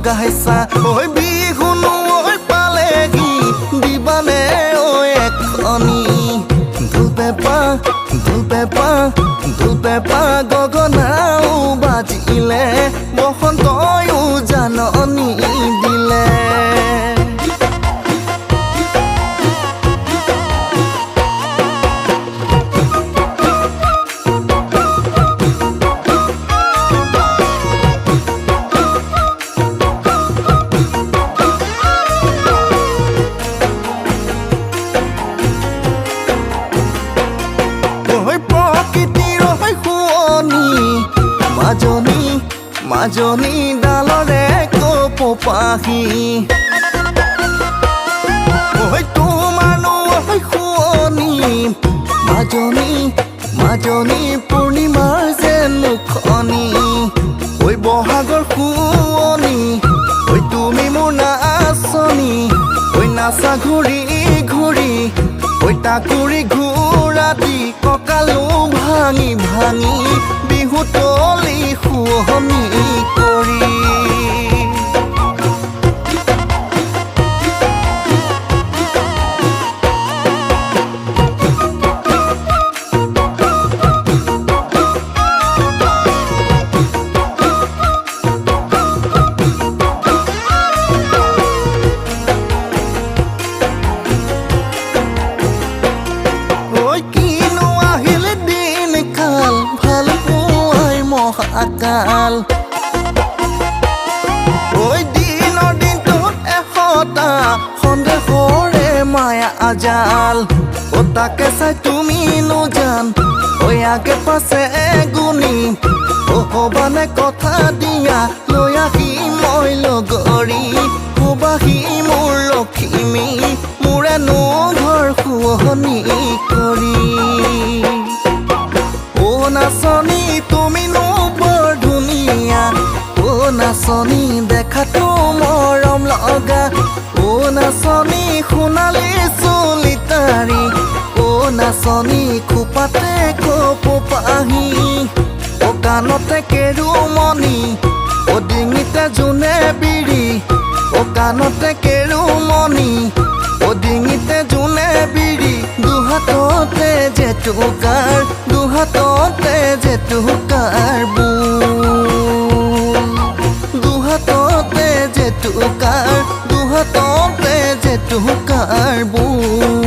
গাইছা ঐ বিহুনো ঐ পালেহি দিবানে ঐ এখনি ঢোল পেঁপা গগনাও বাজিলে বসন্তয়ো জাননী দিলে মাজনী ডালৰে কপপাহি ঐ তোমাৰনো ঐ শুৱনি মাজনী পূৰ্ণিমাৰ যেন মুখনি ঐ বহাগৰ শুৱনি ঐ তুমি মোৰ নাচনী ঐ নাচা ঘূৰি ঘূৰি ঐ তাকুৰি ঘূৰা দি কঁকালো ভাঙি ভাঙি বিহু তলি শুৱনি কৰি আকাল ঐ দিনৰ দিনটোত এশটা সন্দেহৰে মায়া আজাল ও তাকে চাই তুমি নোজান ঐ আগে পাছে গুণি ও হবানে কথা দিয়া লৈ আহি মই লগৰী সুবাহি মোৰ লখিমী মোৰেনো ঘৰ শুৱনি কৰি ও নাচনী তুমি নাচনী দেখাতো মৰম লগা ও নাচনী সোণালী চুলি তাৰি ও নাচনী খোপাতে কপপাহি ও কাণতে কেৰুমণি ও ডিঙিতে জোনে বিৰি ও কাণতে কেৰুমণি ও ডিঙিতে জোনে বিৰি দুহাততে জেতুকাৰ দুহাততে জেতুকাৰ দুহাততে জেতুকাৰ বুল